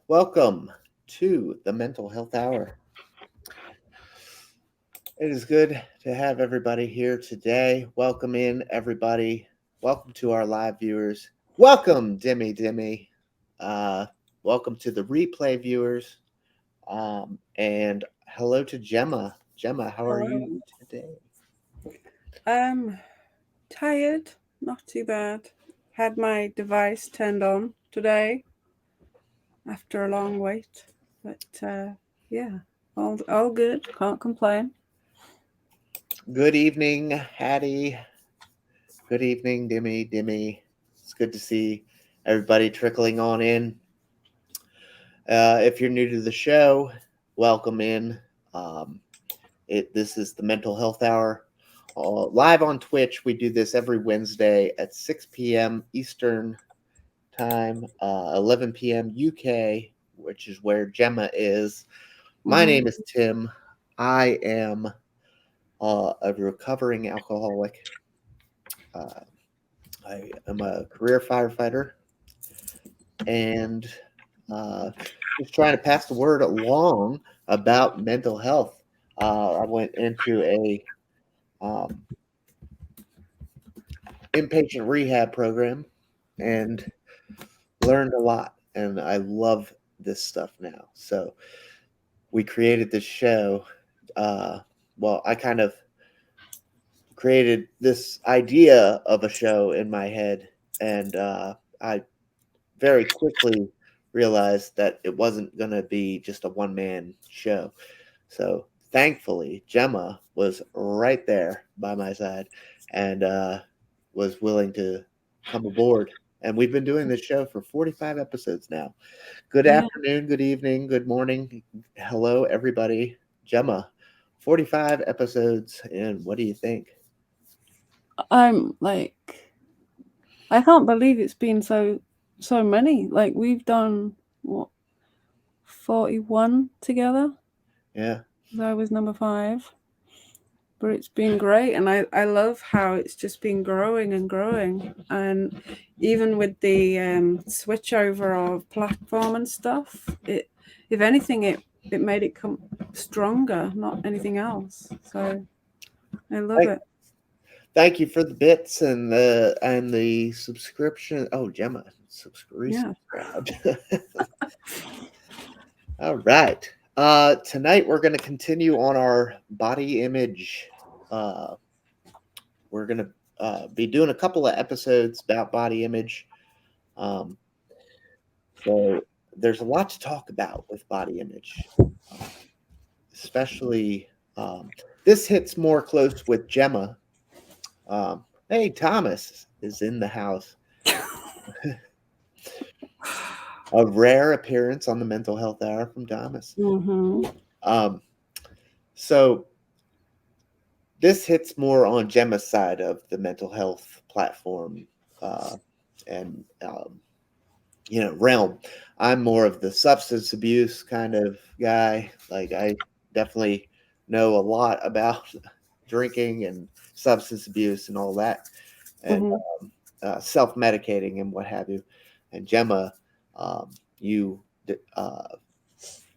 Welcome to the Mental Health Hour. It is good to have everybody here today. Welcome in, everybody. Welcome to our live viewers. Welcome, Dimmy. Uh, Welcome to the replay viewers. And hello to Gemma. Gemma, how are you Hello. today? Tired, not too bad. Had my device turned on today after a long wait, but yeah, all good. Can't complain. Good evening, Hattie. Good evening, Dimmy. It's good to see everybody trickling on in. If you're new to the show, welcome in. Um, this is the Mental Health Hour. Live on Twitch, we do this every Wednesday at 6 p.m. Eastern Time, 11 p.m. UK, which is where Gemma is. My Mm-hmm. name is Tim. I am a recovering alcoholic. Uh, I am a career firefighter and just trying to pass the word along about mental health. I went into a um, inpatient rehab program and learned a lot, and I love this stuff now. So we created this show. Uh, I kind of created this idea of a show in my head, and I very quickly realized that it wasn't going to be just a one man show. So thankfully, Gemma was right there by my side and was willing to come aboard. And we've been doing this show for 45 episodes now. Good Yeah, afternoon, good evening, good morning. Hello, everybody. Gemma, 45 episodes, and what do you think? I'm like, I can't believe it's been so many. Like we've done what 41 together. Yeah. I was number 5. But it's been great, and I love how it's just been growing and growing, and even with the switch over of platform and stuff, it if anything it made it come stronger, not anything else. So I love Thank, it. thank you for the bits and the subscription. Oh, Gemma, Yeah. resubscribed. All right. Tonight we're going to continue on our body image. Uh, we're going to be doing a couple of episodes about body image. Um, so there's a lot to talk about with body image, uh, especially this hits more close with Gemma. Hey, Thomas is in the house. A rare appearance on the Mental Health Hour from Thomas. Mm-hmm. Um, so this hits more on Gemma's side of the mental health platform uh, and realm. I'm more of the substance abuse kind of guy. Like I definitely know a lot about drinking and substance abuse and all that, and Mm-hmm. self medicating and what have you. And Gemma, um, you uh,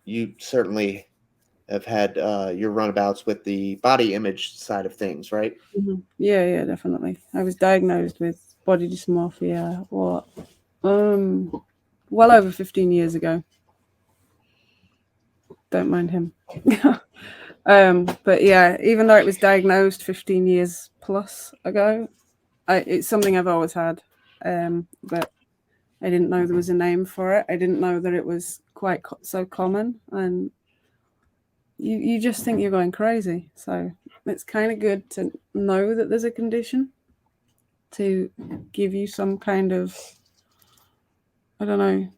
you certainly have had your runabouts with the body image side of things, right? Mm-hmm. Yeah, definitely. I was diagnosed with body dysmorphia um well over 15 years ago. Don't mind him. But yeah, even though it was diagnosed 15 years plus ago, it's something I've always had. But I didn't know there was a name for it. I didn't know that it was quite so common, and you just think you're going crazy. So it's kind of good to know that there's a condition to give you some kind of, I don't know,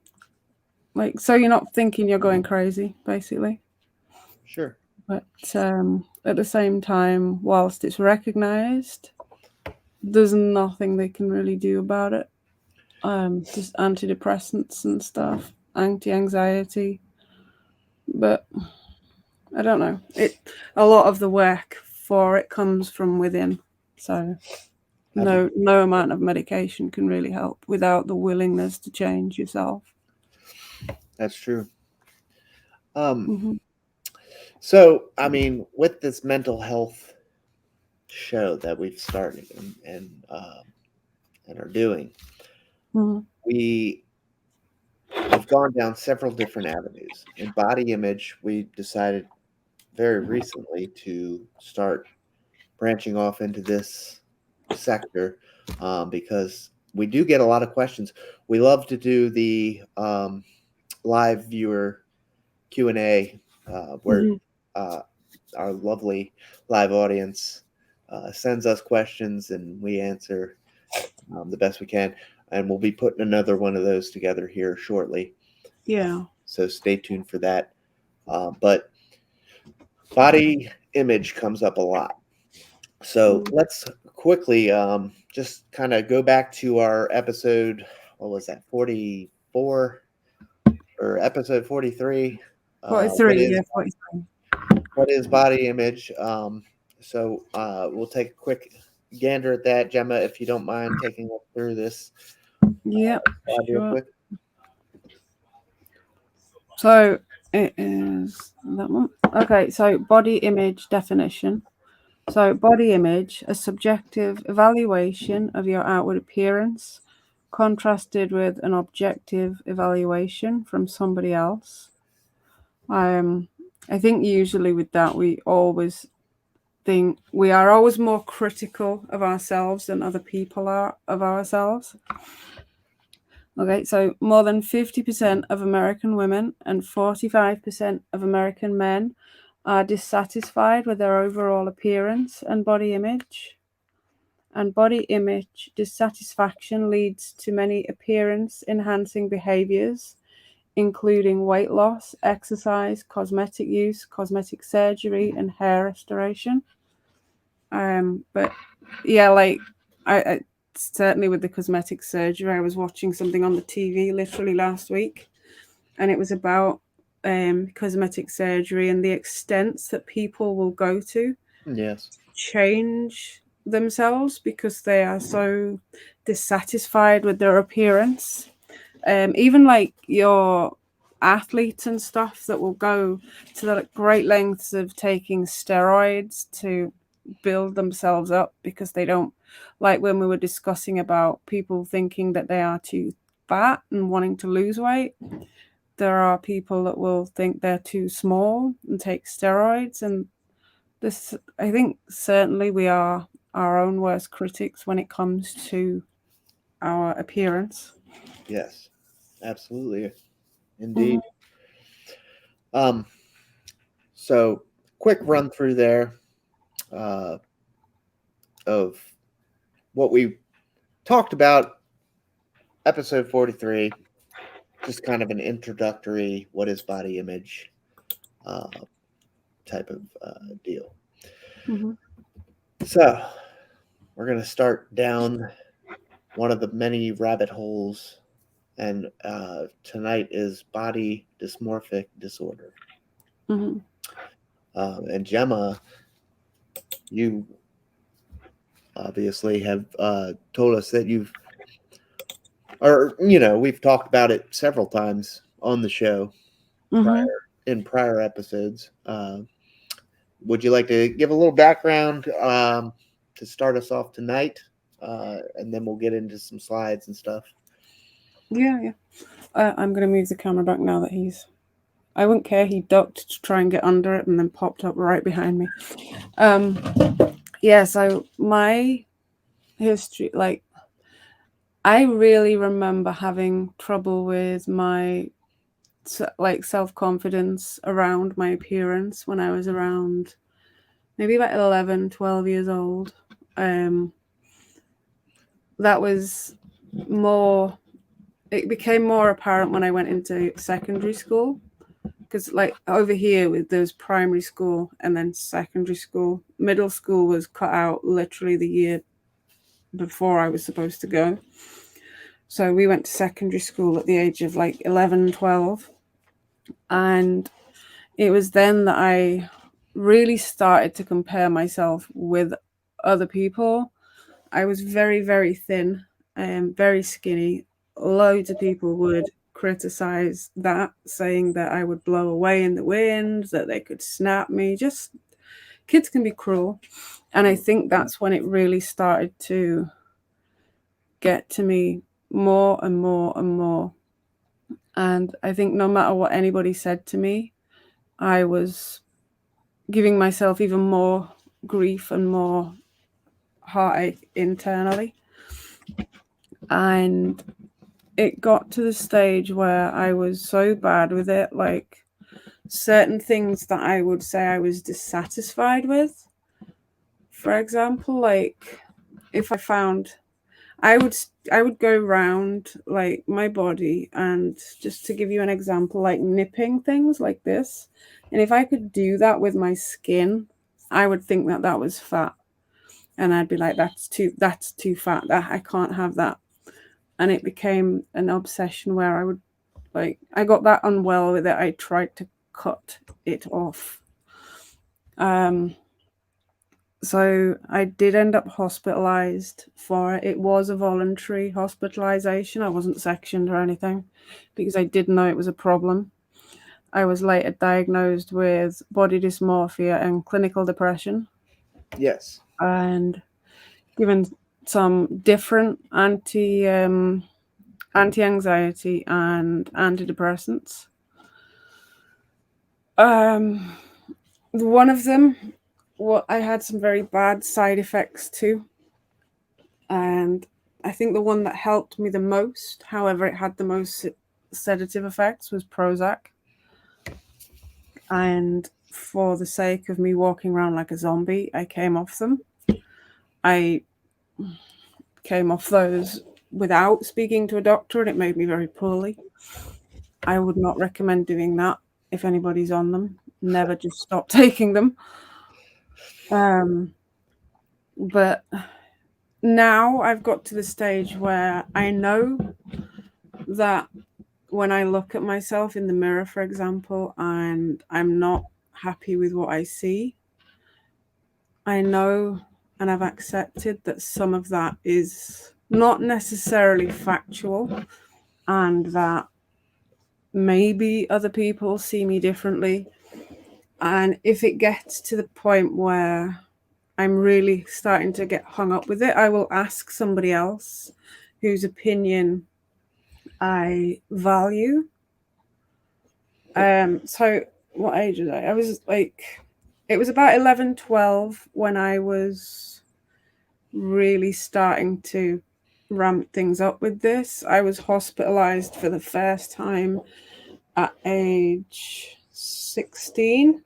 like, so you're not thinking you're going crazy, basically. Sure. But at the same time, whilst it's recognized, there's nothing they can really do about it. Just antidepressants and stuff, anti-anxiety, but I don't know. A lot of the work for it comes from within, so no amount of medication can really help without the willingness to change yourself. That's true. Mm-hmm. So, I mean, with this mental health show that we've started and are doing, Mm-hmm. we have gone down several different avenues. In body image, we decided very recently to start branching off into this sector because we do get a lot of questions. We love to do the live viewer Q&A where Mm-hmm. uh, our lovely live audience sends us questions and we answer the best we can. And we'll be putting another one of those together here shortly. Yeah. So stay tuned for that. But body image comes up a lot. So Mm. let's quickly just kind of go back to our episode. What was that? 44 or episode 43? What 43, is yeah, 43. body image? We'll take a quick gander at that, Gemma, if you don't mind taking us through this Yeah, real sure. quick. So it is that one. Okay, so body image definition. So body image, a subjective evaluation of your outward appearance, contrasted with an objective evaluation from somebody else. I think usually with that we always think we are always more critical of ourselves than other people are of ourselves. Okay, so more than 50% of American women and 45% of American men are dissatisfied with their overall appearance and body image. And body image dissatisfaction leads to many appearance enhancing behaviors, including weight loss, exercise, cosmetic use, cosmetic surgery, and hair restoration. But yeah, like I certainly with the cosmetic surgery, I was watching something on the TV literally last week, and it was about cosmetic surgery and the extents that people will go to Yes. change themselves because they are so dissatisfied with their appearance. Even like your athletes and stuff that will go to the great lengths of taking steroids to build themselves up because they don't, like when we were discussing about people thinking that they are too fat and wanting to lose weight, there are people that will think they're too small and take steroids. And this, I think certainly we are our own worst critics when it comes to our appearance. Yes. Absolutely. Mm-hmm. Indeed. Um, so quick run through there uh, of what we talked about episode 43, just kind of an introductory what is body image uh, type of deal. Mm-hmm. So we're going to start down one of the many rabbit holes, and tonight is body dysmorphic disorder. Mm-hmm. And Gemma, you obviously have told us that we've talked about it several times on the show Mm-hmm. in prior episodes. Would you like to give a little background to start us off tonight? And then we'll get into some slides and stuff. Yeah, yeah. I'm going to move the camera back now that he's. I wouldn't care. He ducked to try and get under it and then popped up right behind me. Yeah, so my history, like, I really remember having trouble with my like self-confidence around my appearance when I was around maybe about 11, 12 years old. That was more, it became more apparent when I went into secondary school. Because like over here with there's primary school and then secondary school. Middle school was cut out literally the year before I was supposed to go. So we went to secondary school at the age of like 11, 12. And it was then that I really started to compare myself with other people. I was very, very thin and very skinny. Loads of people would criticize that, saying that I would blow away in the wind, that they could snap me. Just kids can be cruel. And I think that's when it really started to get to me more and more and more. And I think no matter what anybody said to me, I was giving myself even more grief and more heartache internally. And it got to the stage where I was so bad with it, like certain things that I would say I was dissatisfied with. For example, like if I found I would go round like my body, and just to give you an example, like nipping things like this. And if I could do that with my skin, I would think that that was fat. And I'd be like, that's too fat. That I can't have that. And it became an obsession where I would I got that unwell with it. I tried to cut it off. So I did end up hospitalized for it. It was a voluntary hospitalization. I wasn't sectioned or anything because I didn't know it was a problem. I was later diagnosed with body dysmorphia and clinical depression. Yes. And given some different anti-anxiety and antidepressants. One of them, I had some very bad side effects too. And I think the one that helped me the most, however it had the most sedative effects, was Prozac. And for the sake of me walking around like a zombie, I came off them. I came off those without speaking to a doctor, and it made me very poorly. I would not recommend doing that if anybody's on them. Never just stop taking them. But now I've got to the stage where I know that when I look at myself in the mirror, for example, and I'm not happy with what I see, I know and I've accepted that some of that is not necessarily factual, and that maybe other people see me differently. And if it gets to the point where I'm really starting to get hung up with it, I will ask somebody else whose opinion I value. So what age was I? I was it was about 11, 12 when I was really starting to ramp things up with this. I was hospitalized for the first time at age 16.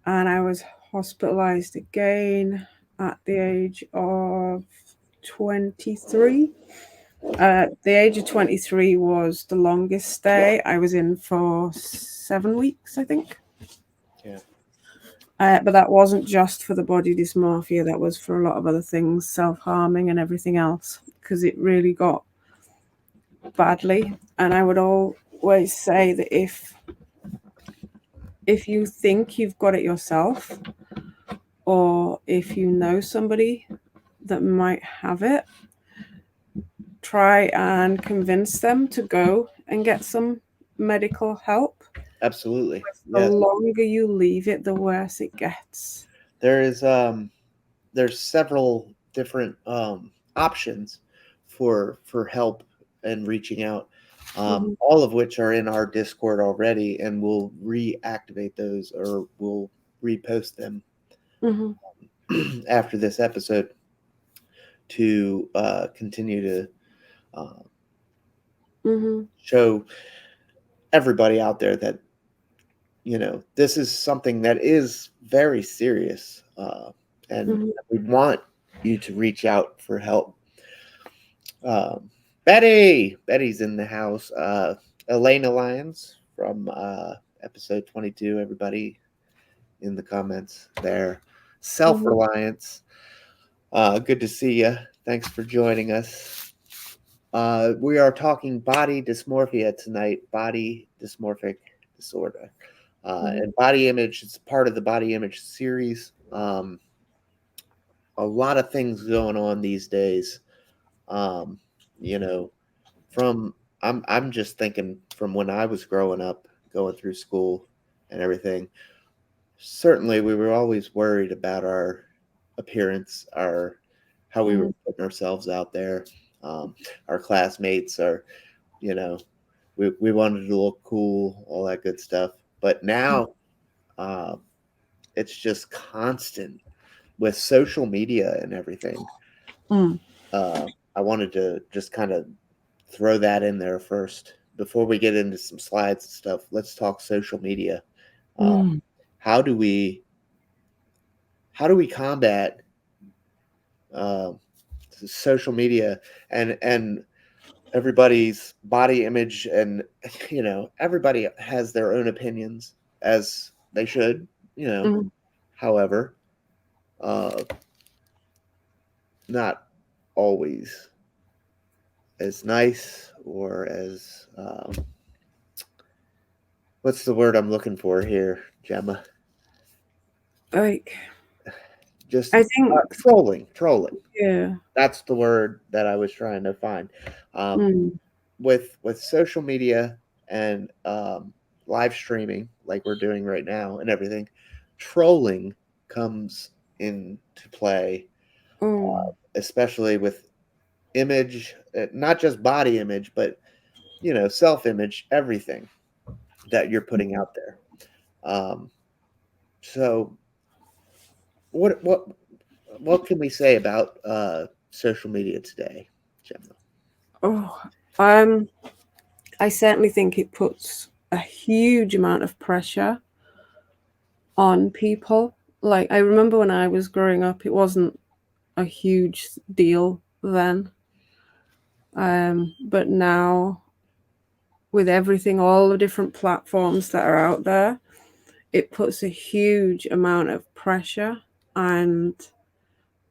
And I was hospitalized again at the age of 23. The age of 23 was the longest stay. I was in for 7 weeks, I think. Yeah. But that wasn't just for the body dysmorphia. That was for a lot of other things, self-harming and everything else, because it really got badly. And I would always say that if you think you've got it yourself, or if you know somebody that might have it, try and convince them to go and get some medical help. Absolutely. The Yes. longer you leave it, the worse it gets. There's several different options for help and reaching out, all of which are in our Discord already, and we'll reactivate those, or we'll repost them after this episode to continue to show everybody out there that this is something that is very serious, and we want you to reach out for help. Betty's in the house. Elena Lyons from episode 22. Everybody in the comments there. Self-reliance. Good to see you. Thanks for joining us. We are talking body dysmorphia tonight. Body dysmorphic disorder. And body image is part of the body image series. A lot of things going on these days. From I'm just thinking from when I was growing up, going through school and everything. Certainly, we were always worried about our appearance, our how we were Mm, putting ourselves out there, our classmates, our you know, we wanted to look cool, all that good stuff. But mm, now, uh, it's just constant with social media and everything. mm, I wanted to just kind of throw that in there first before we get into some slides and stuff. Let's talk social media. Uh, mm, how do we combat uh, social media and everybody's body image, and everybody has their own opinions, as they should. mm. However, uh, not always as nice or as what's the word I'm looking for here, Gemma? Like, Just I think, trolling. yeah. That's the word that I was trying to find. Um, Mm, with social media and live streaming, like we're doing right now, and everything, trolling comes into play, mm, especially with image, not just body image, but self image, everything that you're putting out there. Um, so what can we say about social media today, Gemma? oh, um, I certainly think it puts a huge amount of pressure on people. Like, I remember when I was growing up, it wasn't a huge deal then. But now, with everything, all the different platforms that are out there, it puts a huge amount of pressure and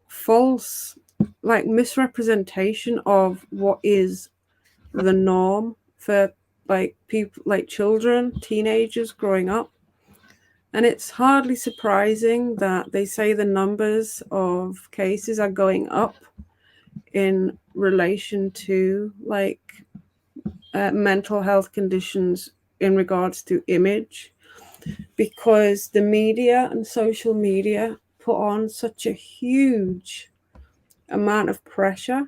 false, like, misrepresentation of what is the norm for, like, people, like children, teenagers growing up. And it's hardly surprising that they say the numbers of cases are going up in relation to, like, mental health conditions in regards to image, because the media and social media put on such a huge amount of pressure.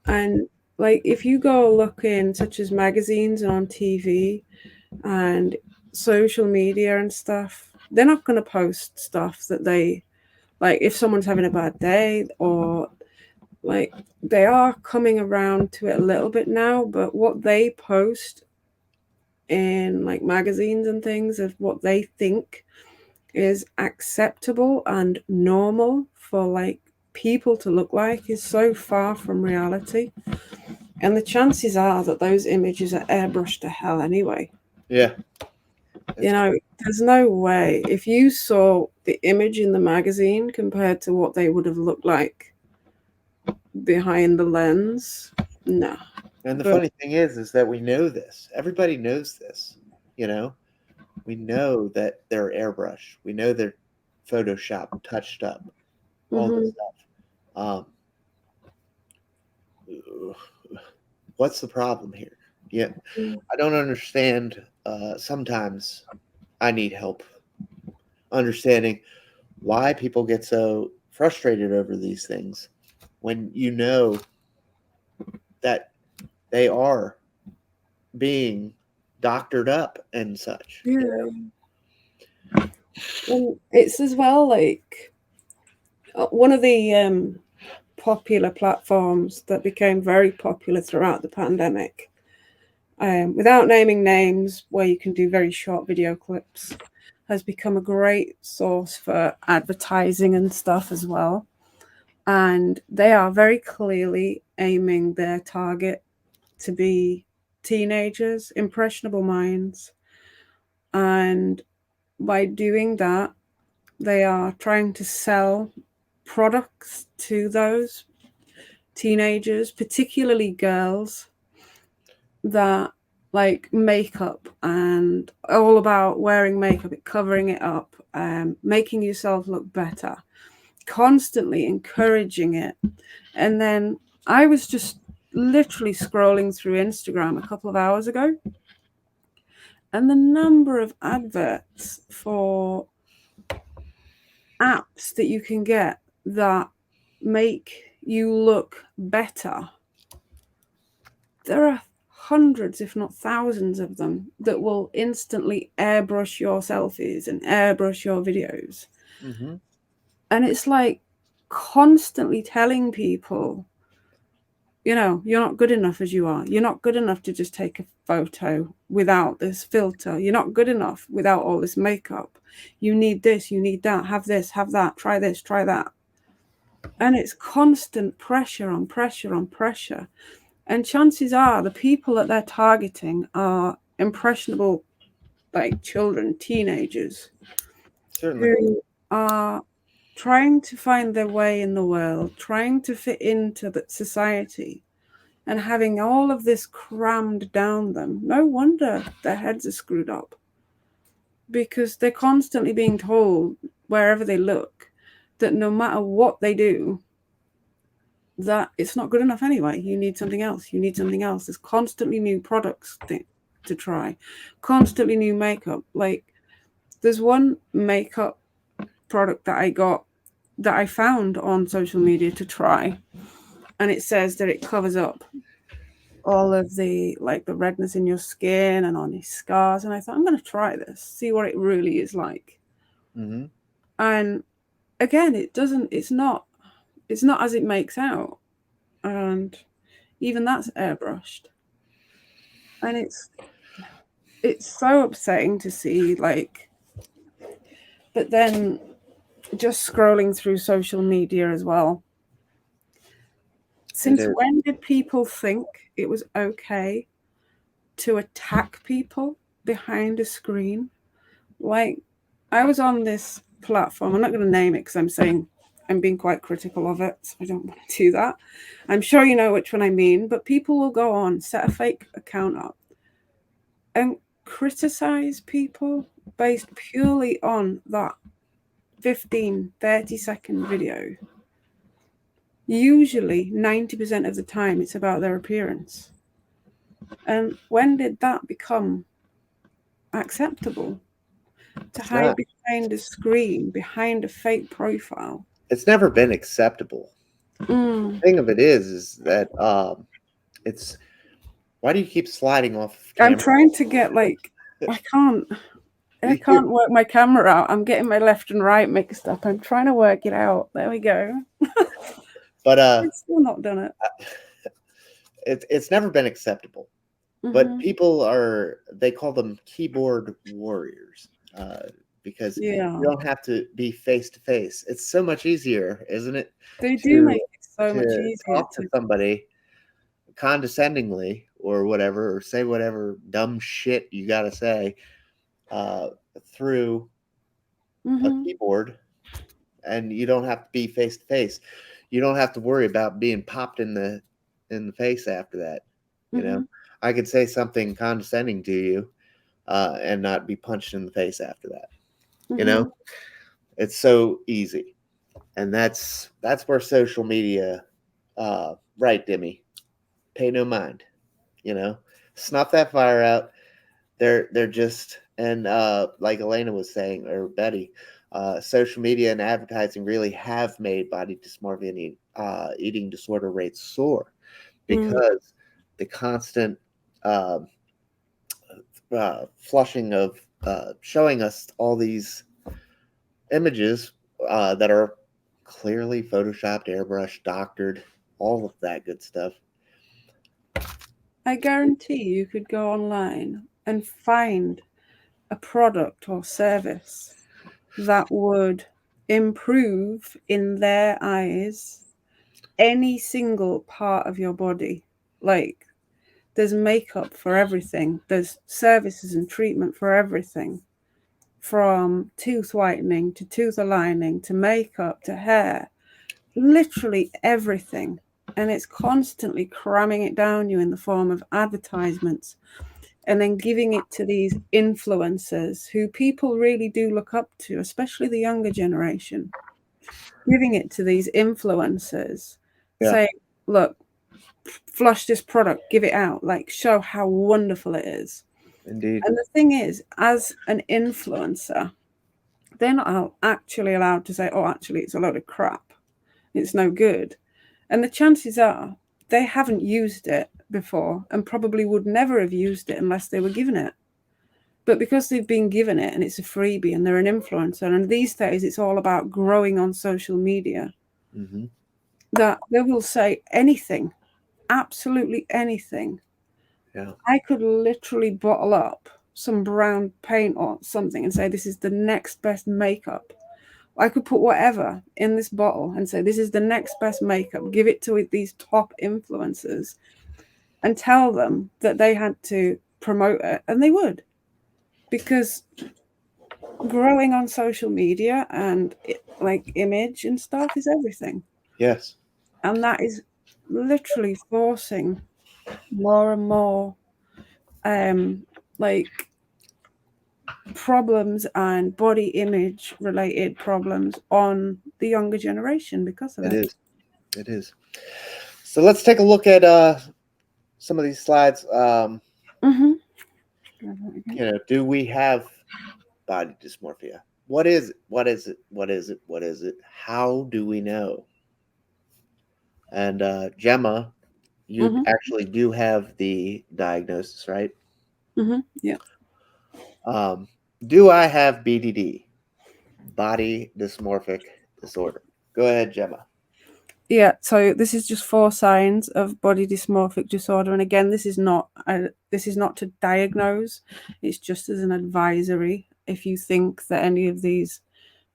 And, like, if you go look in, such as magazines and on TV and social media and stuff, they're not going to post stuff that they, like, if someone's having a bad day, or, like, they are coming around to it a little bit now, but what they post in, like, magazines and things of what they think is acceptable and normal for, like, people to look like is so far from reality. And the chances are that those images are airbrushed to hell anyway. Yeah, You it's know, there's no way. If you saw the image in the magazine compared to what they would have looked like behind the lens, no. and the But funny thing is that we know this. Everybody knows this. You know, we know that they're airbrush. We know they're Photoshop touched up. All this mhm, stuff. What's the problem here? Yeah, I don't understand. Sometimes I need help understanding why people get so frustrated over these things when you know that they are being doctored up and such. yeah. And it's as well, like, one of the popular platforms that became very popular throughout the pandemic, without naming names, where you can do very short video clips, has become a great source for advertising and stuff as well. And they are very clearly aiming their target to be teenagers, impressionable minds. And by doing that, they are trying to sell products to those teenagers, particularly girls, that, like, makeup and all about wearing makeup, covering it up, making yourself look better, constantly encouraging it. And then I was just literally scrolling through Instagram a couple of hours ago, and the number of adverts for apps that you can get that make you look better. There are hundreds, if not thousands of them, that will instantly airbrush your selfies and airbrush your videos. Mm-hmm. And it's like constantly telling people, you know, you're not good enough as you are. You're not good enough to just take a photo without this filter. You're not good enough without all this makeup. You need this, you need that, have this, have that, try this, try that. And it's constant pressure on pressure on pressure. And chances are the people that they're targeting are impressionable, like children, teenagers, Certainly. who are trying to find their way in the world, trying to fit into the society, and having all of this crammed down them. No wonder their heads are screwed up, because they're constantly being told wherever they look that no matter what they do, that it's not good enough anyway. You need something else. You need something else. There's constantly new products to try, constantly new makeup. Like, there's one makeup product that I got, that I found on social media to try, and it says that it covers up all of the, like, the redness in your skin and on your scars. And I thought, I'm going to try this, see what it really is like. Mm-hmm. And again, it's not as it makes out. And even that's airbrushed. And it's so upsetting to see, like, but then just scrolling through social media as well. Since when did people think it was okay to attack people behind a screen? Like, I was on this platform, I'm not going to name it because I'm being quite critical of it, so I don't want to do that. I'm sure you know which one I mean, but people will go on, set a fake account up, and criticize people based purely on that 15-30-second video. Usually 90% of the time it's about their appearance. And when did that become acceptable? To hide behind a screen, behind a fake profile. It's never been acceptable. The thing of it is that it's, why do you keep sliding off camera? I'm trying to get, like, I can't work my camera out. I'm getting my left and right mixed up. I'm trying to work it out. There we go. But I've still not done it. It's never been acceptable. Mm-hmm. But people they call them keyboard warriors, because you don't have to be face to face. It's so much easier, isn't it? They do make it so much easier talk to somebody condescendingly or whatever, or say whatever dumb shit you got to say through a keyboard, and you don't have to be face to face. You don't have to worry about being popped in the face after that. You know, I could say something condescending to you and not be punched in the face after that. You know, it's so easy, and that's where social media, right, Demi, pay no mind. You know, snuff that fire out. They're just, and like Elena was saying, or Betty, social media and advertising really have made body dysmorphia and eating disorder rates soar, because the constant flushing of showing us all these images that are clearly photoshopped, airbrushed, doctored, all of that good stuff. I guarantee you could go online and find a product or service that would improve, in their eyes, any single part of your body. Like, there's makeup for everything. There's services and treatment for everything, from tooth whitening to tooth aligning to makeup to hair, literally everything. And it's constantly cramming it down you in the form of advertisements, and then giving it to these influencers who people really do look up to, especially the younger generation. Giving it to these influencers, saying, look, flush this product, give it out, like show how wonderful it is. Indeed. And the thing is, as an influencer, they're not actually allowed to say, oh, actually, it's a load of crap. It's no good. And the chances are they haven't used it before and probably would never have used it unless they were given it. But because they've been given it and it's a freebie and they're an influencer, and these days it's all about growing on social media, Mm-hmm. that they will say anything, absolutely anything. Yeah. I could literally bottle up some brown paint or something and say, this is the next best makeup. I could put whatever in this bottle and say, this is the next best makeup, give it to these top influencers and tell them that they had to promote it, and they would. Because growing on social media and like image and stuff is everything. Yes. And that is literally forcing more and more like problems and body image related problems on the younger generation because of It it. is. It is. So let's take a look at some of these slides. Mm-hmm. Do we have body dysmorphia? What is it? What is it? What is it? What is it? How do we know? And Gemma, you Mm-hmm. actually do have the diagnosis, right? Mm-hmm. Yeah. Do I have BDD, body dysmorphic disorder? Go ahead, Gemma. Yeah, so this is just 4 signs of body dysmorphic disorder, and again, this is not to diagnose. It's just as an advisory. If you think that any of these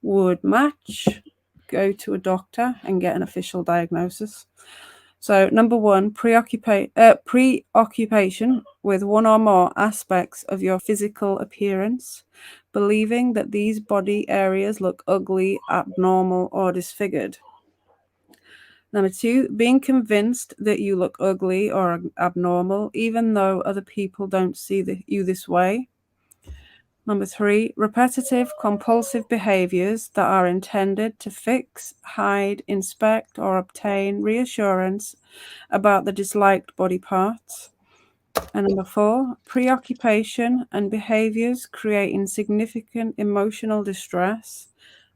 would match, go to a doctor and get an official diagnosis. So, number 1, preoccupation with one or more aspects of your physical appearance, believing that these body areas look ugly, abnormal, or disfigured. Number 2, being convinced that you look ugly or abnormal, even though other people don't see you this way. Number 3, repetitive compulsive behaviors that are intended to fix, hide, inspect, or obtain reassurance about the disliked body parts. And number 4, preoccupation and behaviors creating significant emotional distress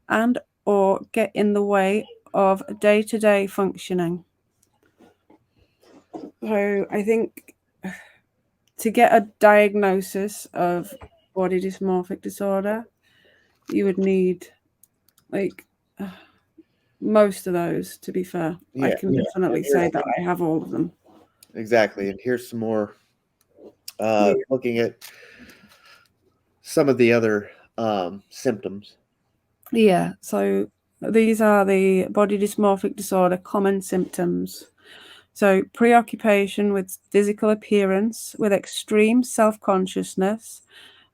and or get in the way of day-to-day functioning. So I think to get a diagnosis of body dysmorphic disorder, you would need like most of those, to be fair. I Yeah, can definitely say that I have all of them. exactly. And here's some more Yeah. looking at some of the other symptoms. Yeah, so these are the body dysmorphic disorder common symptoms. So, preoccupation with physical appearance, with extreme self consciousness,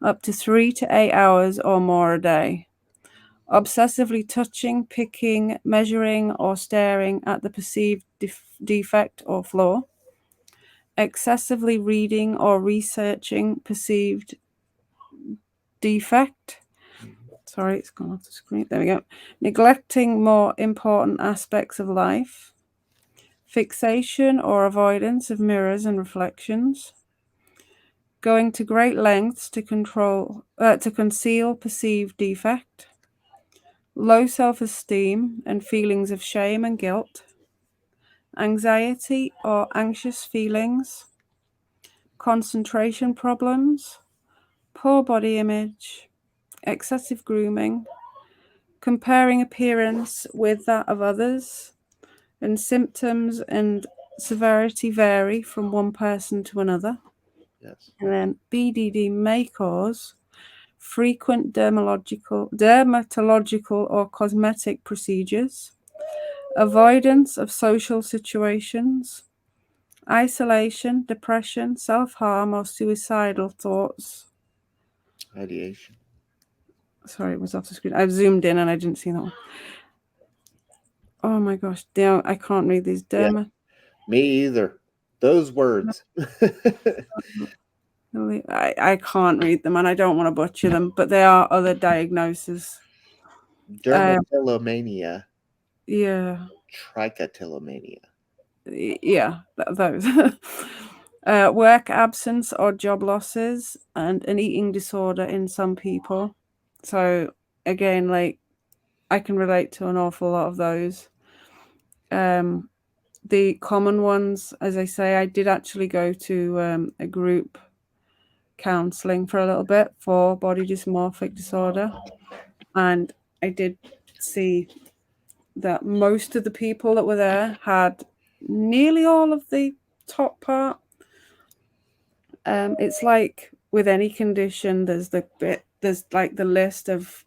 up to 3 to 8 hours or more a day. Obsessively touching, picking, measuring, or staring at the perceived defect or flaw. Excessively reading or researching perceived defect. Sorry, it's gone off the screen. There we go. Neglecting more important aspects of life. Fixation or avoidance of mirrors and reflections. Going to great lengths to conceal perceived defect. Low self-esteem and feelings of shame and guilt. Anxiety or anxious feelings. Concentration problems. Poor body image. Excessive grooming. Comparing appearance with that of others, and symptoms and severity vary from one person to another. Yes. And then BDD may cause frequent dermatological or cosmetic procedures, avoidance of social situations, isolation, depression, self-harm, or suicidal thoughts. Ideation. Sorry, it was off the screen. I've zoomed in and I didn't see that one. Oh my gosh, I can't read these. Me either. Those words. I can't read them and I don't want to butcher them, but there are other diagnoses. Dermatillomania. Yeah. Trichotillomania. yeah, those. Work absence or job losses, and an eating disorder in some people. So again, like, I can relate to an awful lot of those. The common ones, as I say, I did actually go to a group counseling for a little bit for body dysmorphic disorder, and I did see that most of the people that were there had nearly all of the top part. It's like with any condition, there's like the list of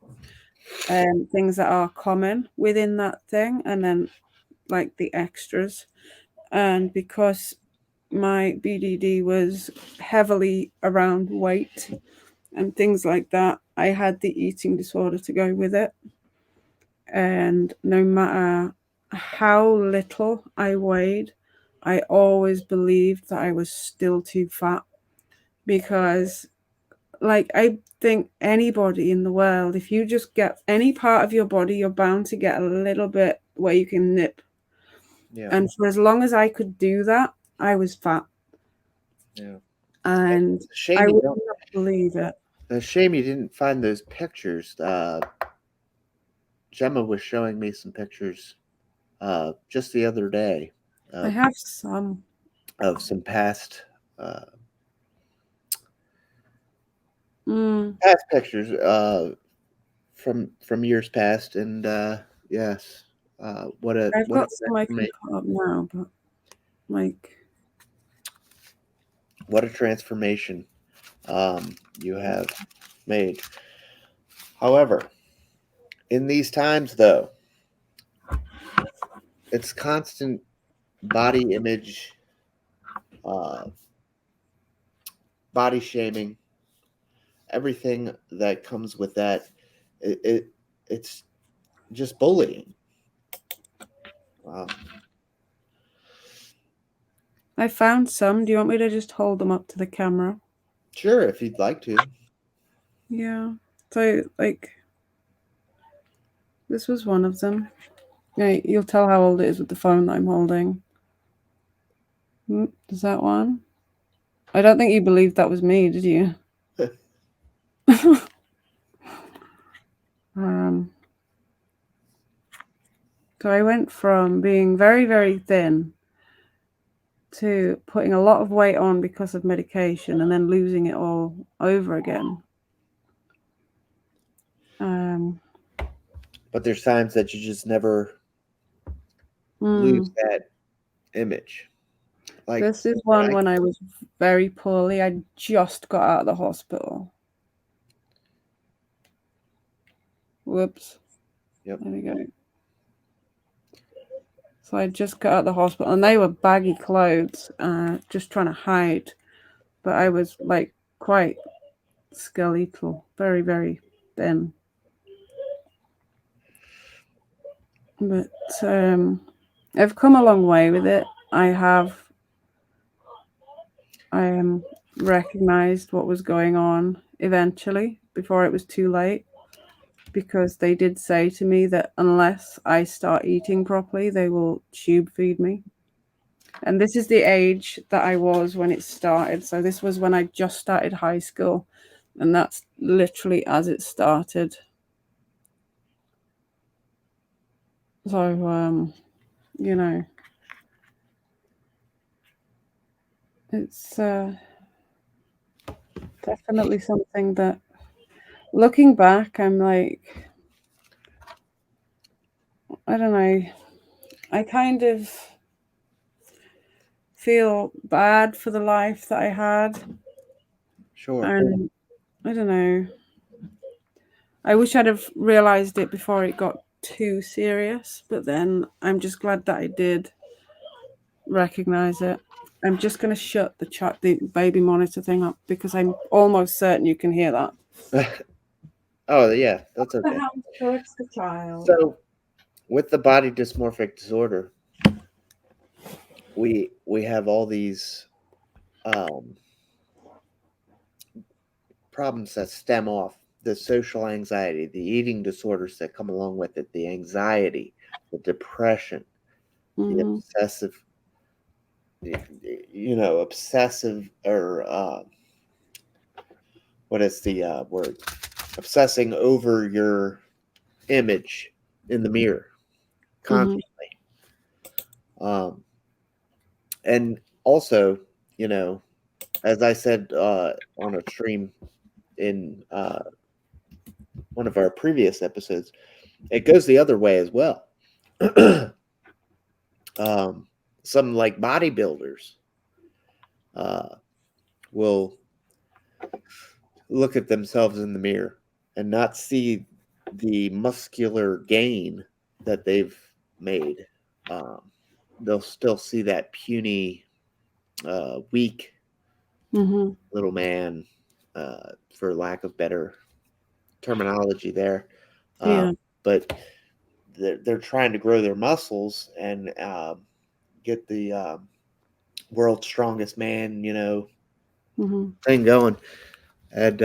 things that are common within that thing, and then like the extras. And because my BDD was heavily around weight and things like that, I had the eating disorder to go with it. And no matter how little I weighed, I always believed that I was still too fat, because, like, I think anybody in the world, if you just get any part of your body, you're bound to get a little bit where you can nip. Yeah. And for as long as I could do that, I was fat. Yeah. And Shame I you would don't. not believe it. A shame you didn't find those pictures. Gemma was showing me some pictures just the other day I of, have some. of some past Mm, past pictures from years past, and yes, what a I've what a got some I can put up now, but like, what a transformation you have made. However, in these times, though, it's constant body image, uh, body shaming, everything that comes with that. It's just bullying. Wow. I found some. Do you want me to just hold them up to the camera? Sure, if you'd like to. Yeah. So, like, this was one of them. Yeah, you'll tell how old it is with the phone that I'm holding. Is that one? I don't think you believed that was me, did you? um, so I went from being very, very thin to putting a lot of weight on because of medication and then losing it all over again. But there's times that you just never lose that image. Like This is when one I when I was very poorly. I just got out of the hospital. Whoops. Yep. There we go. So I just got out of the hospital, and they were baggy clothes, just trying to hide. But I was like quite skeletal, very, very thin. But I've come a long way with it. I recognized what was going on eventually before it was too late, because they did say to me that unless I start eating properly, they will tube feed me. And this is the age that I was when it started. So this was when I just started high school, and that's literally as it started. So you know, it's definitely something that, looking back, I'm like, I don't know, I kind of feel bad for the life that I had. sure. And I don't know, I wish I'd have realized it before it got too serious, but then I'm just glad that I did recognize it. I'm just going to shut the baby monitor thing up, because I'm almost certain you can hear that. Oh yeah, that's The okay. house towards the child. So with the body dysmorphic disorder, we have all these um, problems that stem off the social anxiety, the eating disorders that come along with it, the anxiety, the depression, the Mm-hmm. obsessive obsessive, or what is the word? Obsessing over your image in the mirror constantly. And also, as I said on a stream in one of our previous episodes, it goes the other way as well. Some like bodybuilders will look at themselves in the mirror and not see the muscular gain that they've made. They'll still see that puny, weak little man, for lack of better terminology there. Yeah. But they're trying to grow their muscles and get the world's strongest man, thing going, and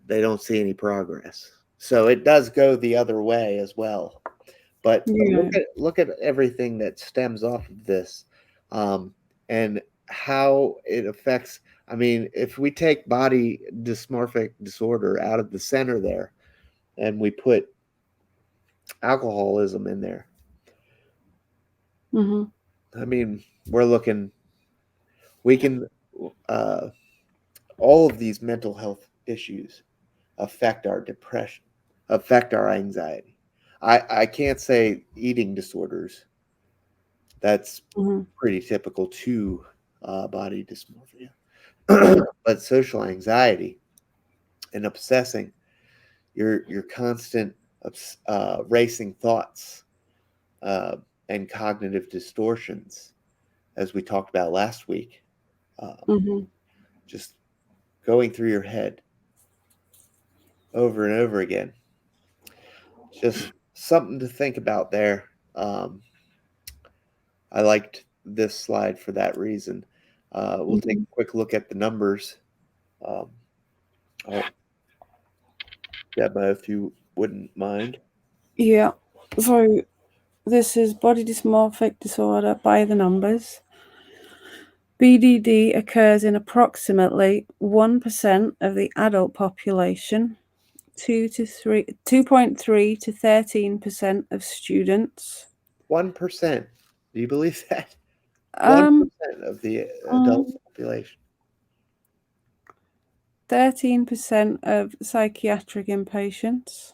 they don't see any progress. So it does go the other way as well. But Yeah. look at everything that stems off of this, and how it affects. I mean, if we take body dysmorphic disorder out of the center there, and we put alcoholism in there, I mean, we can, uh, all of these mental health issues affect our depression, affect our anxiety. I can't say eating disorders. That's pretty typical to body dysmorphia. But social anxiety and obsessing, your constant racing thoughts, uh, and cognitive distortions, as we talked about last week, just going through your head over and over again. Just something to think about there. I liked this slide for that reason. We'll take a quick look at the numbers. Um, Gemma, if you wouldn't mind. Yeah. So this is body dysmorphic disorder by the numbers. BDD occurs in approximately 1% of the adult population, 2.3 to 13% of students. 1%. Do you believe that? 1% of the adult population. 13% of psychiatric inpatients,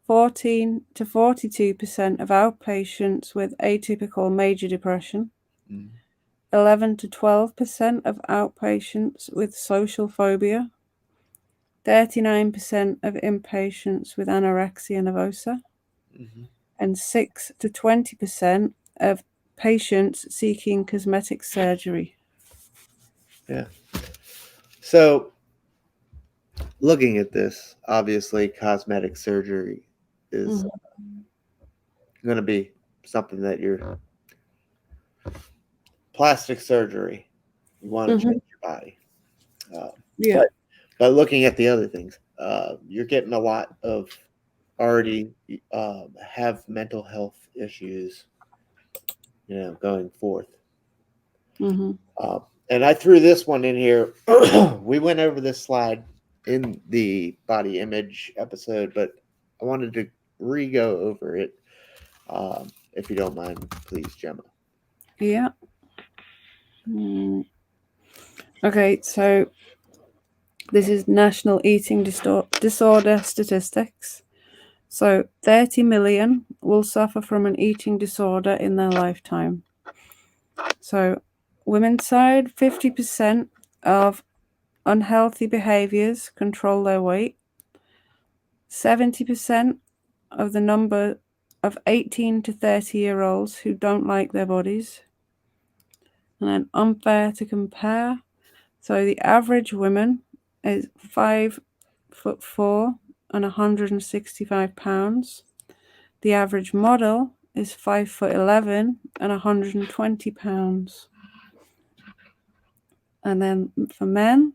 14 to 42% of outpatients with atypical major depression, 11 to 12% of outpatients with social phobia, 39% of inpatients with anorexia nervosa, and 6 to 20% of patients seeking cosmetic surgery. Yeah. So, looking at this, obviously, cosmetic surgery is going to be something that you're plastic surgery. You want to change your body. Yeah. But looking at the other things, you're getting a lot of already have mental health issues, going forth. And I threw this one in here. We went over this slide in the body image episode, but I wanted to re-go over it. If you don't mind, please, Gemma. Yeah. Okay, so this is National Eating Disorder Statistics. So 30 million will suffer from an eating disorder in their lifetime. So women's side, 50% of unhealthy behaviors control their weight. 70% of the number of 18 to 30-year-olds who don't like their bodies. And then unfair to compare. So the average woman is 5'4" and 165 pounds. The average model is 5'11" and 120 pounds. And then for men,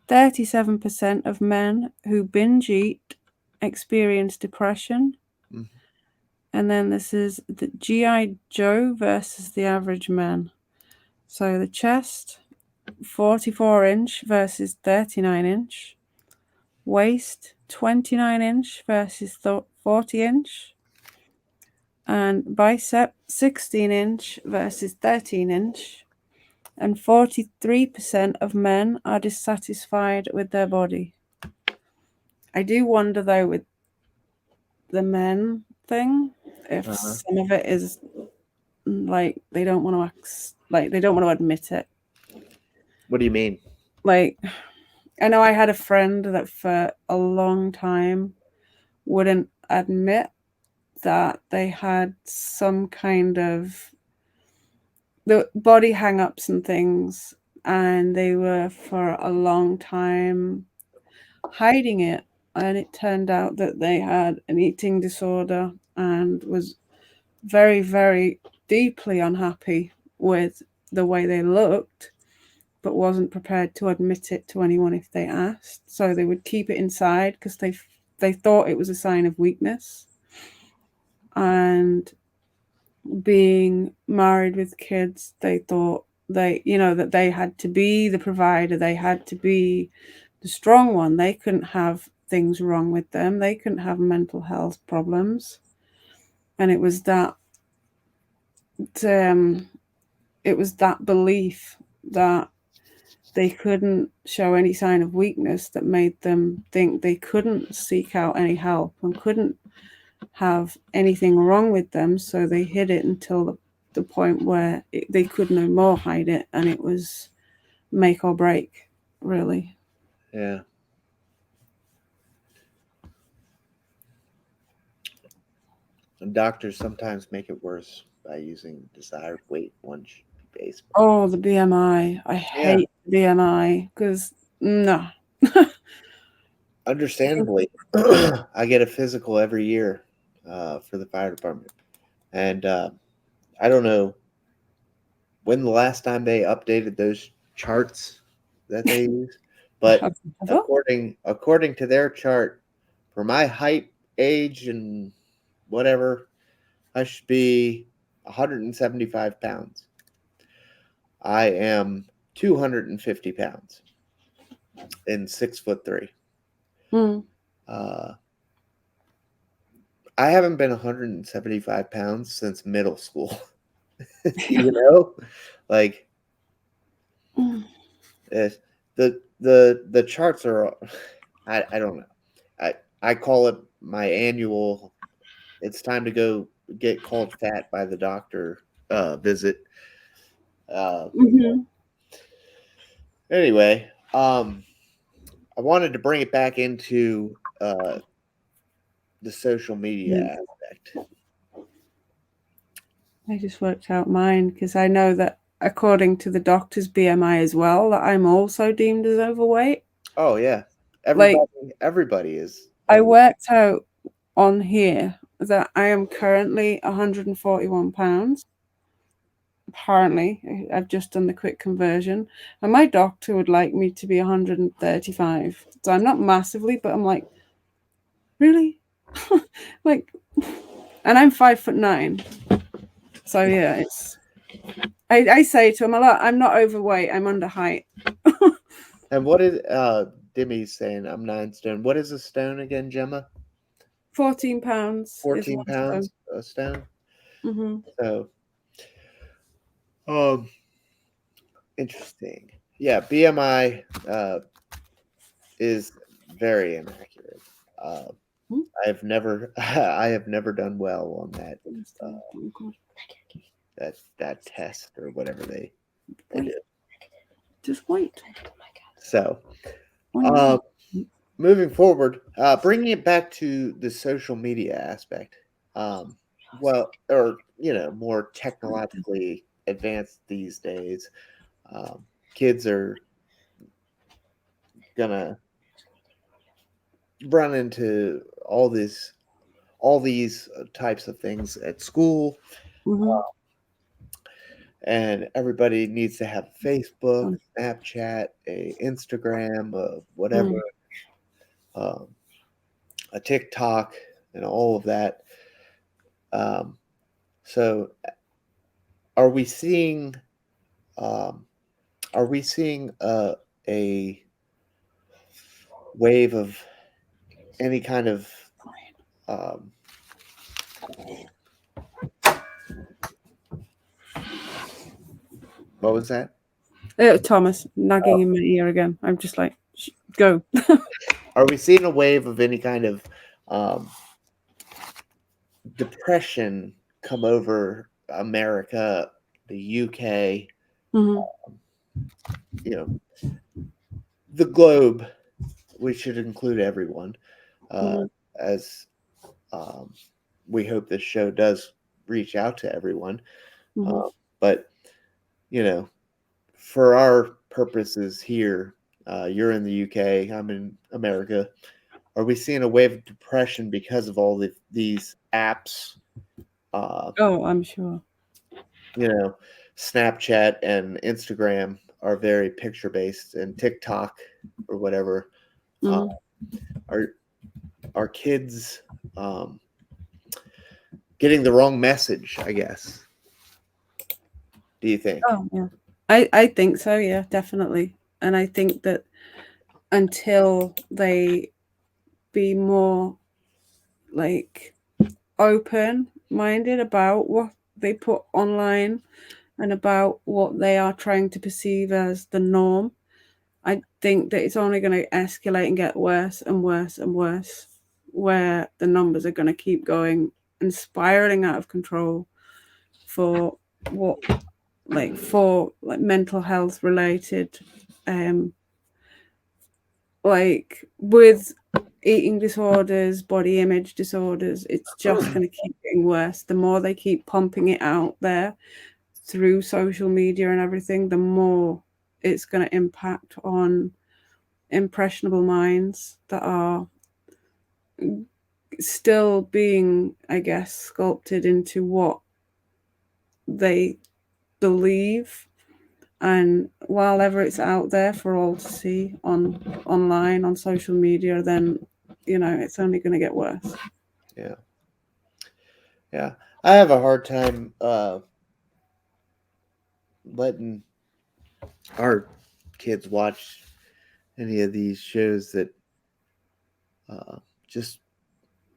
37% of men who binge eat experience depression. And then this is the G.I. Joe versus the average man. So the chest, 44-inch versus 39-inch. Waist, 29-inch versus 40-inch. And bicep, 16-inch versus 13-inch. And 43% of men are dissatisfied with their body. I do wonder, though, with the men thing, if some of it is like they don't want to they don't want to admit it. What do you mean? Like, I know I had a friend that for a long time wouldn't admit that they had some kind of the body hang-ups and things, and they were for a long time hiding it, and it turned out that they had an eating disorder and was very, very deeply unhappy with the way they looked, but wasn't prepared to admit it to anyone if they asked. So they would keep it inside because they thought it was a sign of weakness. And being married with kids, they thought that they had to be the provider, they had to be the strong one. They couldn't have things wrong with them, they couldn't have mental health problems. And it was that belief that they couldn't show any sign of weakness that made them think they couldn't seek out any help and couldn't have anything wrong with them. So they hid it until the point where they could no more hide it, and it was make or break, really. Yeah. And doctors sometimes make it worse by using desired weight once base. Oh, the BMI. I hate BMI because no. Understandably, I get a physical every year for the fire department. And I don't know when the last time they updated those charts that they use, but according to their chart, for my height, age, and whatever, I should be 175 pounds. I am 250 pounds and 6'3". I haven't been 175 pounds since middle school. Like the charts are. I don't know. I call it my annual. It's time to go get called fat by the doctor visit. Anyway, I wanted to bring it back into the social media aspect. I just worked out mine because I know that according to the doctor's BMI as well, that I'm also deemed as overweight. Oh yeah, everybody is. I worked out on here that I am currently 141 pounds. Apparently, I've just done the quick conversion, and my doctor would like me to be 135. So I'm not massively, but I'm like, really? Like, and I'm 5'9". So yeah, it's. I say to him a lot, I'm not overweight, I'm under height. And what is Dimmy's saying? I'm 9 stone. What is a stone again, Gemma? 14 pounds. 14 pounds a stone. So, interesting. Yeah, BMI is very inaccurate. I have never done well on that that test or whatever they do. Just wait. So, moving forward, bringing it back to the social media aspect. Well, or more technologically advanced these days. Kids are gonna run into all these types of things at school. And everybody needs to have Facebook, Snapchat, a Instagram, whatever, a TikTok, and all of that. So are we seeing um, a wave of any kind of um, what was that? Thomas nagging in my ear again. I'm just like, go. Are we seeing a wave of any kind of um, depression come over America, the UK, Mm-hmm. you know, the globe? We should include everyone, Mm-hmm. as um, we hope this show does reach out to everyone. Mm-hmm. But you know, for our purposes here, you're in the UK, I'm in America. Are we seeing a wave of depression because of all these apps? Uh, Oh, I'm sure. you know, Snapchat and Instagram are very picture based, and TikTok or whatever. Uh, Mm-hmm. are kids getting the wrong message? I guess. Do you think? Oh, yeah. I think so. Yeah, definitely. And I think that until they be more like open minded about what they put online and about what they are trying to perceive as the norm, I think that it's only going to escalate and get worse and worse and worse, where the numbers are going to keep going and spiraling out of control for what, for mental health related, um, with eating disorders, body image disorders. It's just going to keep getting worse. The more they keep pumping it out there through social media and everything, the more it's going to impact on impressionable minds that are still being, I guess, sculpted into what they believe. And while ever it's out there for all to see online on social media, then it's only going to get worse. Yeah, yeah. I have a hard time letting our kids watch any of these shows that just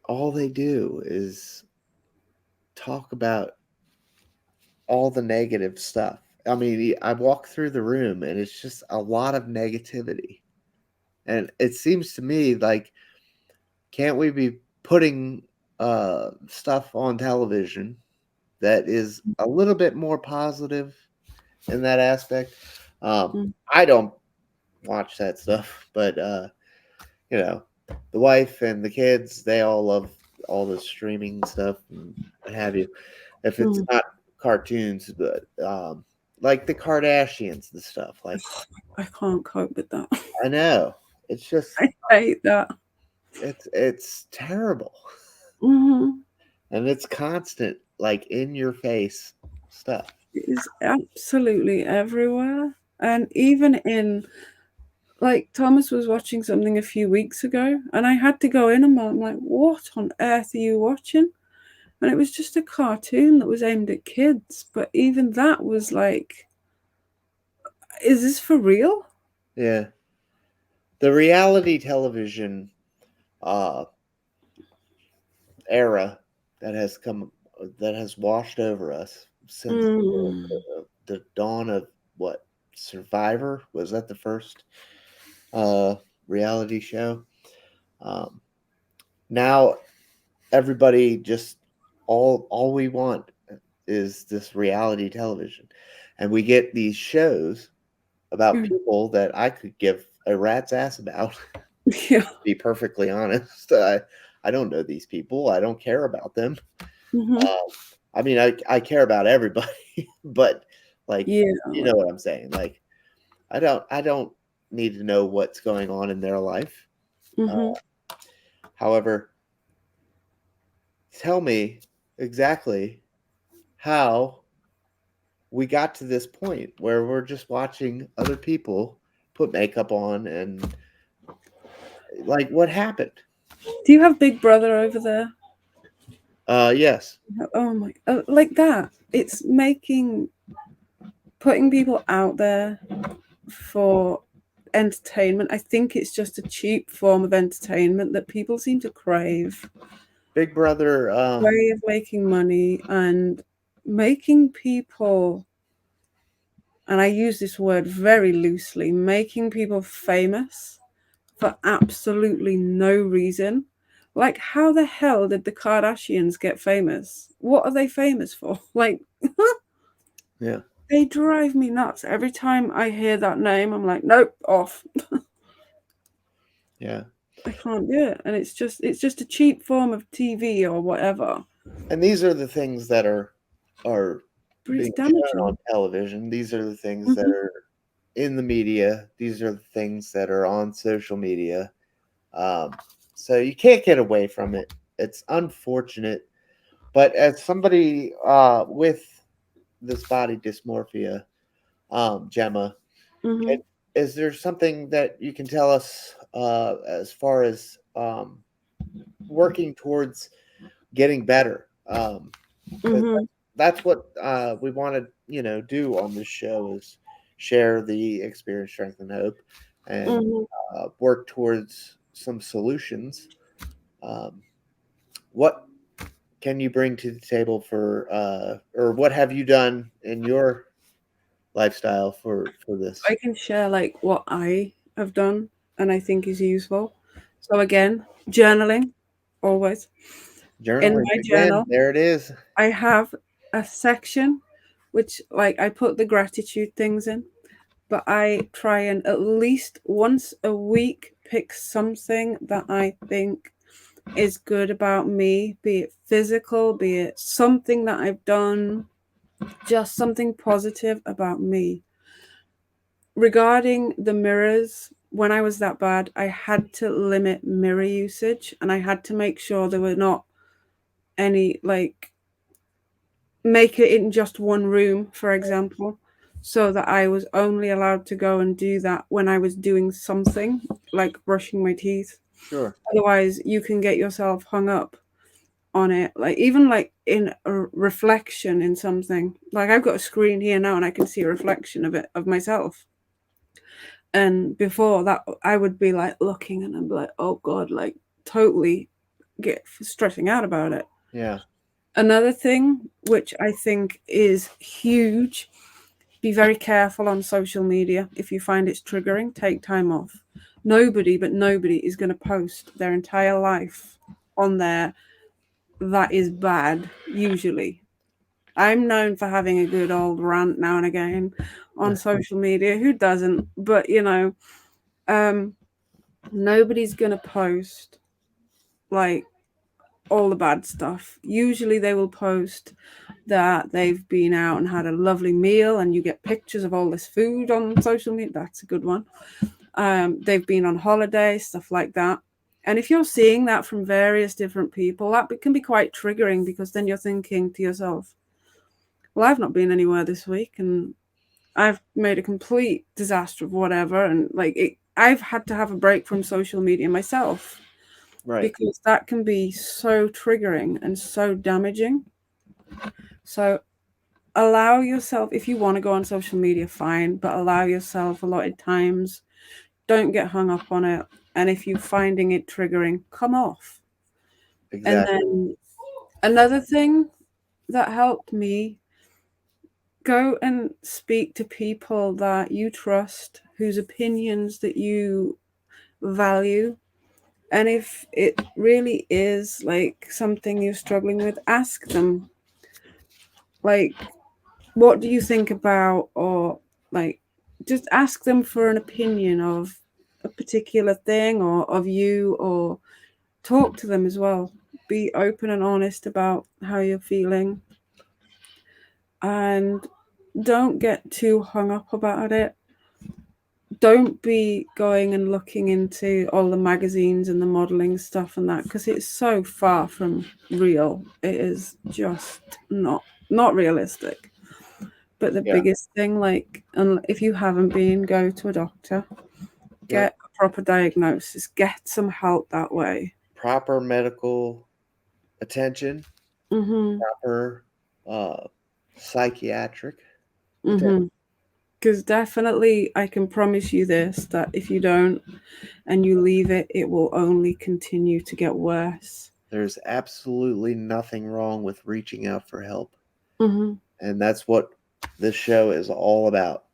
all they do is talk about all the negative stuff. I mean, I walk through the room and it's just a lot of negativity. And it seems to me like, can't we be putting stuff on television that is a little bit more positive in that aspect? Mm. I don't watch that stuff, but you know, the wife and the kids, they all love all the streaming stuff and what have you. If it's Mm. not cartoons, but like the Kardashians and stuff. Like, I can't cope with that. I know it's just I hate that. it's terrible, Hmm. and it's constant, like in your face stuff. It is absolutely everywhere. And even in, like, Thomas was watching something a few weeks ago, and I had to go in and I'm like, what on earth are you watching? And it was just a cartoon that was aimed at kids. But even that was like, is this for real? Yeah, the reality television uh, era that has washed over us since Mm. the dawn of what, Survivor? Was that the first reality show? Um, now everybody just, all we want is this reality television, and we get these shows about people that I could give a rat's ass about. Yeah. To be perfectly honest, I don't know these people. I don't care about them. Hmm. Uh, I mean, I care about everybody, but like, Yeah. you know what I'm saying. Like, I don't need to know what's going on in their life. Hmm. Uh, however, tell me exactly how we got to this point where we're just watching other people put makeup on, and like, what happened? Do you have Big Brother over there? Yes. Oh my, like that. It's putting people out there for entertainment. I think it's just a cheap form of entertainment that people seem to crave. Big Brother. Way of making money and making people, and I use this word very loosely, making people famous for absolutely no reason. Like, how the hell did the Kardashians get famous? What are they famous for? Like, Yeah. they drive me nuts. Every time I hear that name, I'm like, nope, off. Yeah. I can't do it. And it's just a cheap form of TV or whatever. And these are the things that are But it's being shown on damaging. television. These are the things that Mhm. are in the media. These are the things that are on social media. Um, so you can't get away from it. It's unfortunate, but as somebody with this body dysmorphia, Gemma, Mhm. can, is there something that you can tell us as far as working towards getting better? 'Cause Mhm. that's what we want to, do on this show is share the experience, strength, and hope, and Mhm. work towards some solutions. Um, what can you bring to the table for, or what have you done in your lifestyle for this? I can share like what I have done and I think is useful. So again, journaling always. In Journaling my again. journal, There it is. I have a section which like I put the gratitude things in, but I try and at least once a week pick something that I think is good about me, be it physical, be it something that I've done, just something positive about me. Regarding the mirrors, when I was that bad, I had to limit mirror usage and I had to make sure there were not any, like, make it in just one room, for example, so that I was only allowed to go and do that when I was doing something like brushing my teeth. Sure. Otherwise, you can get yourself hung up on it, like even like in a reflection in something. Like I've got a screen here now and I can see a reflection of it, of myself. And before that, I would be like looking and I'd be like, oh God, like totally get stressing out about it. Yeah. Another thing, which I think is huge, be very careful on social media. If you find it's triggering, take time off. Nobody, but nobody is going to post their entire life on there that is bad, usually. I'm known for having a good old rant now and again on social media. Who doesn't? But, um, nobody's going to post like all the bad stuff. Usually they will post that they've been out and had a lovely meal and you get pictures of all this food on social media. That's a good one. They've been on holiday, stuff like that. And if you're seeing that from various different people, that can be quite triggering because then you're thinking to yourself, well, I've not been anywhere this week and I've made a complete disaster of whatever. And like I've had to have a break from social media myself Right. because that can be so triggering and so damaging. So allow yourself, if you want to go on social media, fine, but allow yourself allotted times. Don't get hung up on it. And if you're finding it triggering, come off. And Exactly. then another thing that helped me, go and speak to people that you trust, whose opinions that you value. And if it really is like something you're struggling with, ask them, like, what do you think about, or like, just ask them for an opinion of a particular thing or of you, or talk to them as well. Be open and honest about how you're feeling and don't get too hung up about it. Don't be going and looking into all the magazines and the modeling stuff and that because it's so far from real. It is just not realistic. But the Yeah. biggest thing, like, if you haven't been, go to a doctor, Yep. get a proper diagnosis, get some help that way. Proper medical attention Mm-hmm. proper psychiatric attention. Mm-hmm. Because definitely, I can promise you this, that if you don't and you leave it, it will only continue to get worse. There's absolutely nothing wrong with reaching out for help. Mm-hmm. And that's what this show is all about.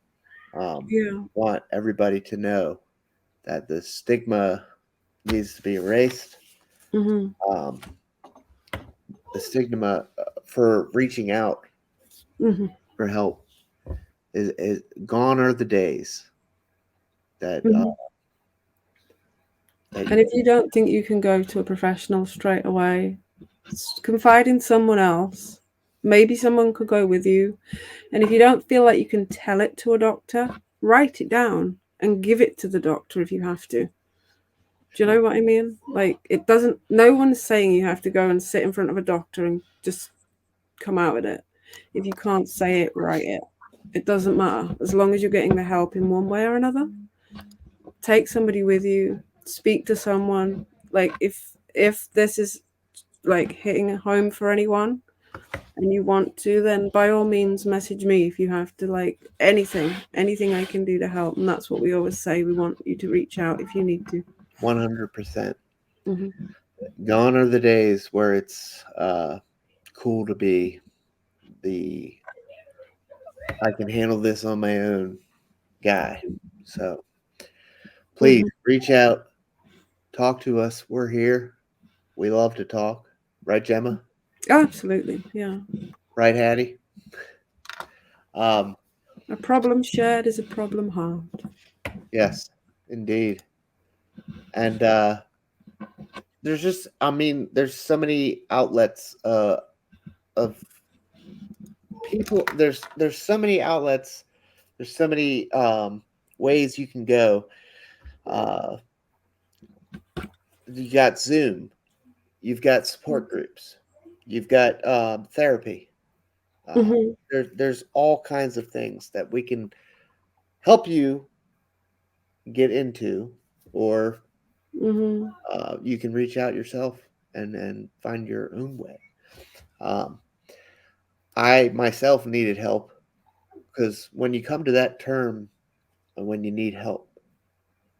Yeah. Want everybody to know that the stigma needs to be erased. Mm-hmm. Um, the stigma for reaching out Mm-hmm. for help is gone are the days that Mm-hmm. that And if you don't think you can go to a professional straight away, confide in someone else. Maybe someone could go with you. And if you don't feel like you can tell it to a doctor, write it down and give it to the doctor if you have to. Do you know what I mean? Like, it doesn't, no one's saying you have to go and sit in front of a doctor and just come out with it. If you can't say it, write it. It doesn't matter. As long as you're getting the help in one way or another, take somebody with you, speak to someone. Like, if this is like hitting home for anyone and you want to, then by all means message me if you have to. Like, anything I can do to help. And that's what we always say. We want you to reach out if you need to. 100%. Mm-hmm. Gone are the days where it's cool to be the I can handle this on my own guy. So please Mm-hmm. reach out, talk to us. We're here. We love to talk. Right, Gemma? Absolutely, yeah. Right, Hattie? Um, A problem shared is a problem halved. yes, indeed. And there's just, I mean, there's so many outlets of people. There's so many outlets. There's so many ways you can go. Uh, you got Zoom. You've got support groups. You've got therapy. Mm-hmm. There's all kinds of things that we can help you get into, or Mm-hmm. you can reach out yourself and find your own way. Um, I myself needed help because when you come to that term, when you need help,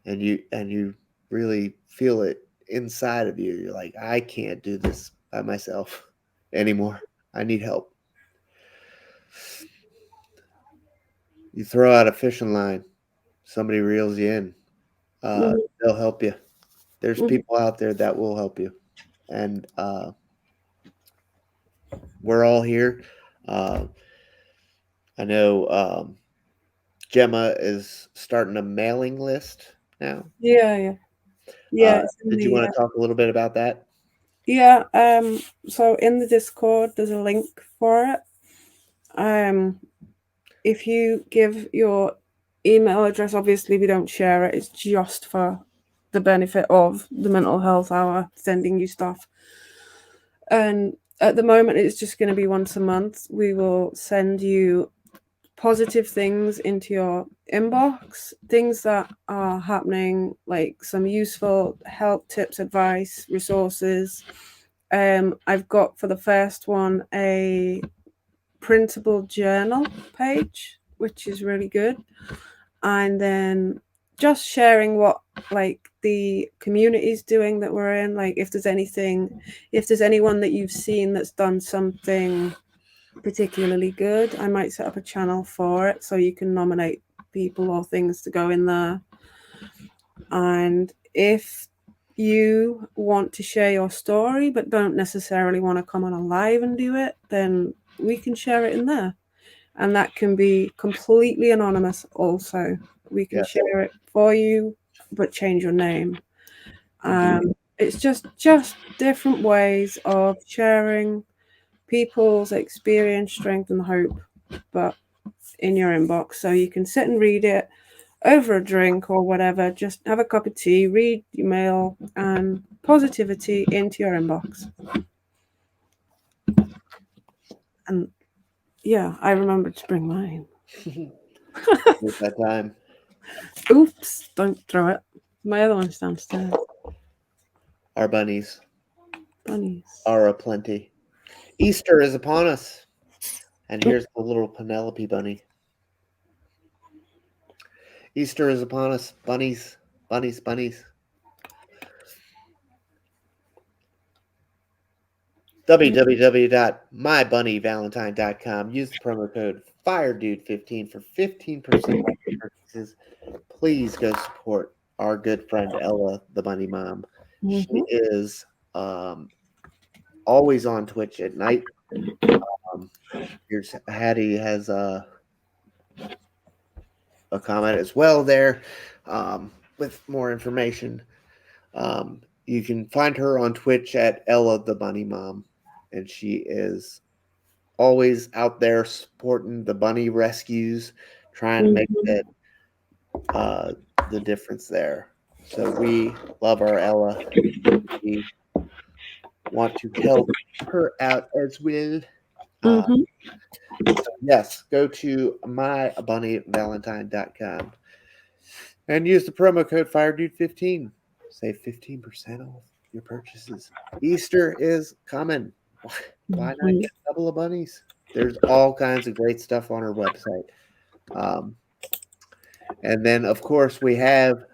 and you really feel it inside of you, you're like, I can't do this by myself anymore. I need help. You throw out a fishing line, somebody reels you in. Mm-hmm. They'll help you. There's Mm-hmm. people out there that will help you, and we're all here. Uh, I know Gemma is starting a mailing list now. Yeah, yeah. Yeah, it's in Did you the want to talk a little bit about that? yeah, so in the Discord there's a link for it. If you give your email address, obviously we don't share it, it's just for the benefit of the mental health hour sending you stuff. And at the moment it's just going to be once a month. We will send you positive things into your inbox, things that are happening, like some useful help, tips, advice, resources. I've got for the first one a printable journal page, which is really good. And then just sharing what like the community is doing that we're in. Like if there's anyone that you've seen that's done something particularly good, I might set up a channel for it so you can nominate people or things to go in there. And if you want to share your story but don't necessarily want to come on a live and do it, then we can share it in there. And that can be completely anonymous also. We can Yes, share it for you but change your name. indeed. It's just different ways of sharing people's experience, strength, and hope, but in your inbox. So you can sit and read it over a drink or whatever. Just have a cup of tea, read your mail, and positivity into your inbox. And yeah, I remembered to bring mine. At that time, Oops, don't throw it. My other one's downstairs. our bunnies Bunnies. are aplenty. Easter is upon us. And here's the little Penelope bunny. Easter is upon us. Bunnies, bunnies, bunnies. www.mybunnyvalentine.com. Use the promo code FIREDUDE15 for 15% off your purchases. Please go support our good friend Ella, the bunny mom. She is always on Twitch at night. Here's Hattie has a comment as well there with more information. You can find her on Twitch at Ella the Bunny Mom, and she is always out there supporting the bunny rescues, trying to make that the difference there. So we love our Ella. We want to help her out as well. So yes, go to mybunnyvalentine.com and use the promo code FIREDUDE15. Save 15% off your purchases. Easter is coming. Why not get a couple of bunnies? There's all kinds of great stuff on our website. And then, of course, we have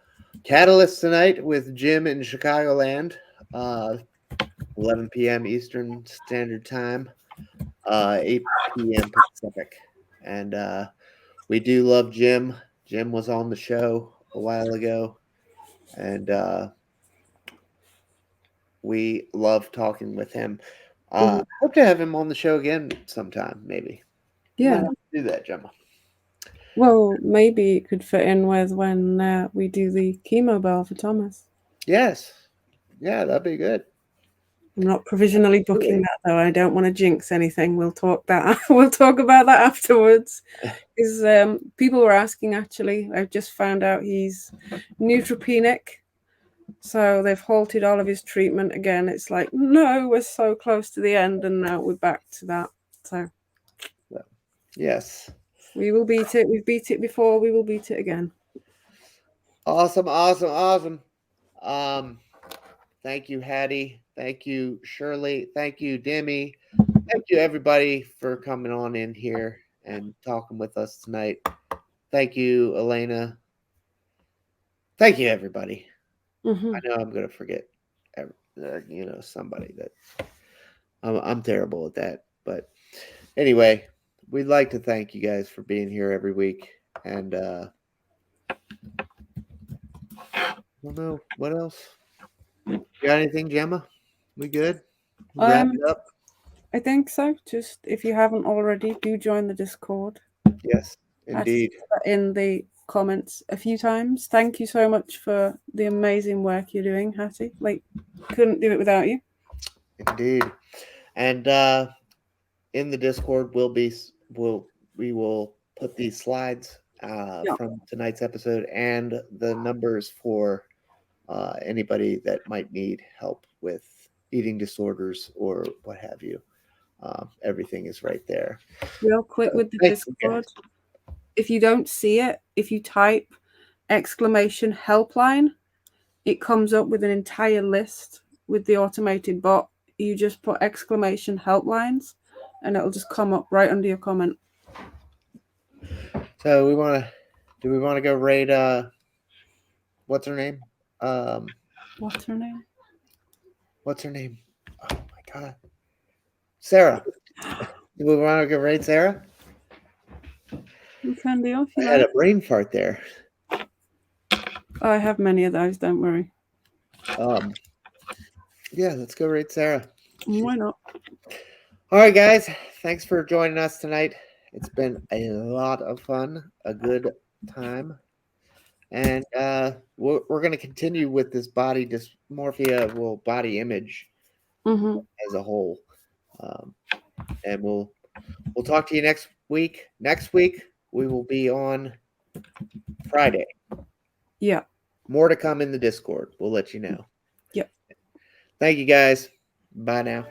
Catalyst tonight with Jim in Chicagoland, 11 p.m. Eastern Standard Time, 8 p.m. Pacific. And we do love Jim. Jim was on the show a while ago, and we love talking with him. Hope to have him on the show again sometime, maybe. Yeah. Do that, Gemma. Well, maybe it could fit in with when we do the chemo bell for Thomas. Yes. Yeah, that'd be good. I'm not provisionally booking that though. I don't want to jinx anything. We'll talk about that afterwards. Because people were asking, actually, I've just found out he's neutropenic. So they've halted all of his treatment again. It's like, no, we're so close to the end, and now we're back to that. So yes, we will beat it. We've beat it before. We will beat it again. Awesome, awesome, awesome. Thank you, Hattie. Thank you, Shirley. Thank you, Demi. Thank you, everybody, for coming on in here and talking with us tonight. Thank you, Elena. Thank you, everybody. I know I'm going to forget, somebody that I'm terrible at that. But anyway, we'd like to thank you guys for being here every week. And I don't know what else. You got anything, Gemma? We good? Wrap it up? I think so. Just if you haven't already, do join the Discord. Yes, indeed. In the comments a few times. Thank you so much for the amazing work you're doing, Hattie. Couldn't do it without you. Indeed. And in the Discord we will put these slides from tonight's episode and the numbers for anybody that might need help with eating disorders or what have you. Everything is right there. Real quick with the Discord, if you don't see it, if you type !helpline, it comes up with an entire list with the automated bot. You just put !helplines and it'll just come up right under your comment. So do we want to go raid what's her name? What's her name? What's her name? Oh my god. Sarah. Do we want to go raid Sarah? You can do. I had a brain fart there. I have many of those, don't worry. Yeah, let's go raid Sarah. Why not? All right, guys. Thanks for joining us tonight. It's been a lot of fun, a good time. And we're going to continue with this body dysmorphia, body image as a whole. And we'll talk to you next week. Next week, we will be on Friday. Yeah. More to come in the Discord. We'll let you know. Yep. Thank you, guys. Bye now.